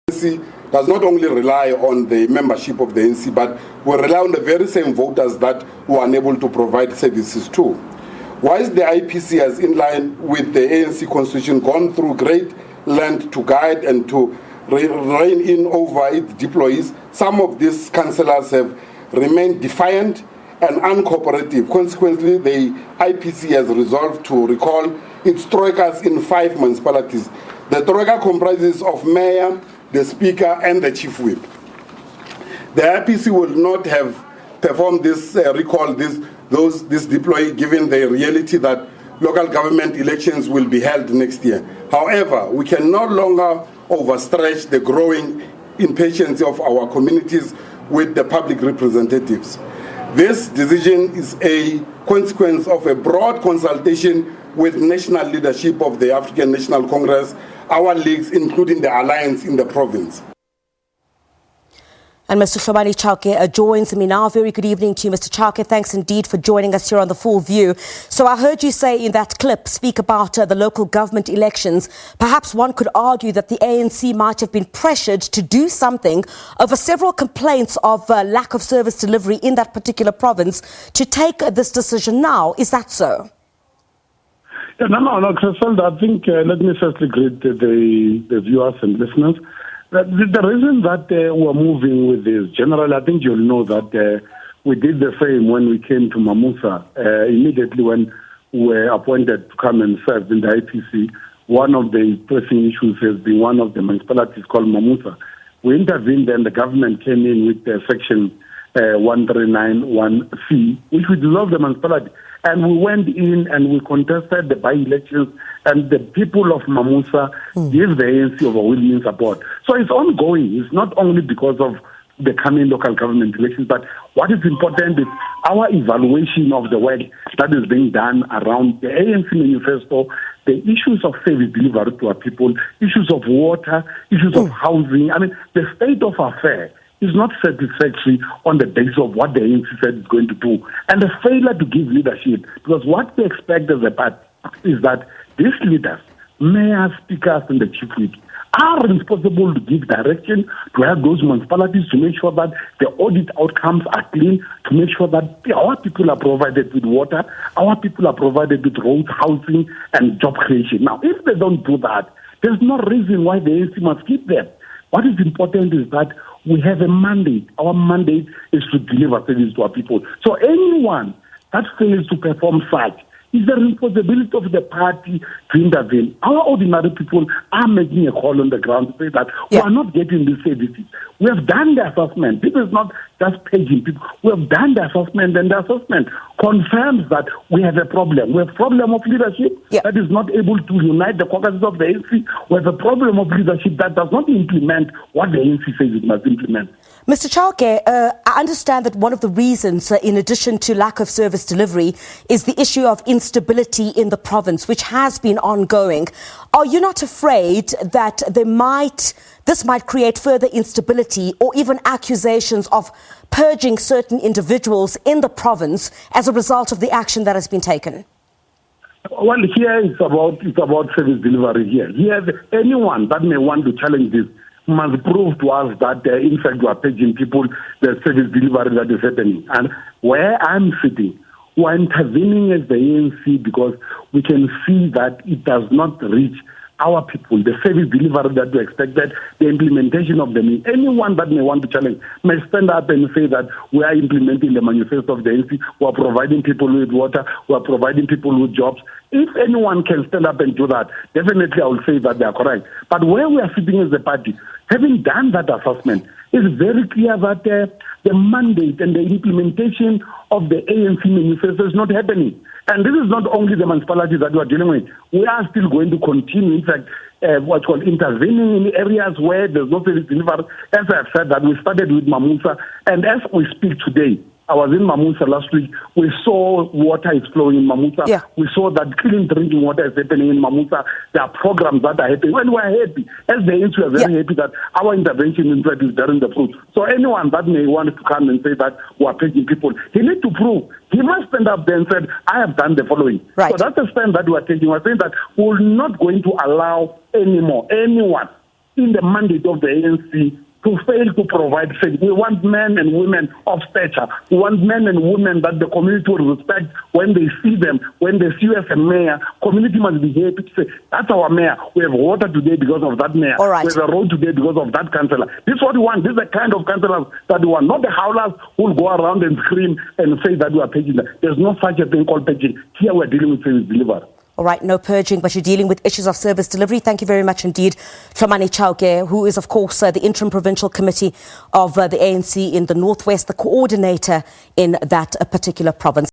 ANC does not only rely on the membership of the ANC, but we rely on the very same voters that we are unable to provide services to. Whilst the IPC has, in line with the ANC constitution, gone through great length to guide and to rein in over its deployees, some of these councillors have remained defiant and uncooperative. Consequently, the IPC has resolved to recall its troikas in 5 municipalities. The troika comprises of mayor, the speaker, and the chief whip. The IPC will not have performed this recall, this deploy, given the reality that local government elections will be held next year. However, we can no longer overstretch the growing impatience of our communities with the public representatives. This decision is a consequence of a broad consultation with national leadership of the African National Congress, our leagues, including the alliance in the province. And Mr. Hlomane Chauke joins me now. Very good evening to you, Mr. Chauke. Thanks indeed for joining us here on The Full View. So I heard you say in that clip, speak about the local government elections. Perhaps one could argue that the ANC might have been pressured to do something over several complaints of lack of service delivery in that particular province to take this decision now. Is that so? Yeah, no, Crystal, I think let me firstly greet the viewers and listeners. The reason that we're moving with this, generally, I think you'll know that we did the same when we came to Mamusa. Immediately when we were appointed to come and serve in the IPC, one of the pressing issues has been one of the municipalities called Mamusa. We intervened and the government came in with Section 1391C, which we dissolved the municipality. And we went in and we contested the by-elections, and the people of Mamusa gave the ANC overwhelming support. So it's ongoing. It's not only because of the coming local government elections, but what is important is our evaluation of the work that is being done around the ANC manifesto, the issues of service delivery to our people, issues of water, issues of housing. I mean, the state of affairs is not satisfactory on the basis of what the ANC said it's going to do. And the failure to give leadership, because what we expect as a party is that these leaders, mayors, speakers, and the chief whip, are responsible to give direction to help those municipalities to make sure that the audit outcomes are clean, to make sure that our people are provided with water, our people are provided with roads, housing, and job creation. Now, if they don't do that, there's no reason why the ANC must keep them. What is important is that we have a mandate. Our mandate is to deliver service to our people. So anyone that fails to perform such is the responsibility of the party to intervene. Our ordinary people are making a call on the ground to say that we are not getting these services. We have done the assessment. This is not just paging people. We have done the assessment, and the assessment confirms that we have a problem. We have a problem of leadership that is not able to unite the caucuses of the ANC. We have a problem of leadership that does not implement what the ANC says it must implement. Mr. Chauke, I understand that one of the reasons, in addition to lack of service delivery, is the issue of instability in the province, which has been ongoing. Are you not afraid that this might create further instability or even accusations of purging certain individuals in the province as a result of the action that has been taken? Well, here it's about service delivery here. Here, anyone that may want to challenge this must prove to us that, in fact, we are paging people, the service delivery that is happening. And where I'm sitting, we're intervening as the ANC because we can see that it does not reach our people, the service delivery that we expected, the implementation of them. Anyone that may want to challenge may stand up and say that we are implementing the manifesto of the ANC, we are providing people with water, we are providing people with jobs. If anyone can stand up and do that, definitely I will say that they are correct. But where we are sitting as a party, having done that assessment, it's very clear that the mandate and the implementation of the ANC manifesto is not happening. And this is not only the municipalities that we are dealing with. We are still going to continue, in fact, intervening in areas where there's no service delivery. As I've said, that we started with Mamusa, and as we speak today, I was in Mamusa last week. We saw water is flowing in Mamusa. We saw that clean drinking water is happening in Mamusa. There are programs that are happening. And we're happy. As the ANC, we're very happy that our intervention in fact is bearing the fruit. So anyone that may want to come and say that we're paging people, he needs to prove. He must stand up there and say, I have done the following. So that's the stand that we're taking. We're saying that we're not going to allow anymore anyone in the mandate of the ANC to fail to provide service. We want men and women of stature. We want men and women that the community will respect when they see them, when they see you as a mayor. Community must be happy to say, that's our mayor. We have water today because of that mayor. All right. We have a road today because of that councillor. This is what we want. This is the kind of councillors that we want. Not the howlers who will go around and scream and say that we are paging. There's no such a thing called paging. Here we're dealing with service delivery. All right, no purging, but you're dealing with issues of service delivery. Thank you very much indeed, Hlomane Chauke, who is, of course, the Interim Provincial Committee of the ANC in the Northwest, the coordinator in that particular province.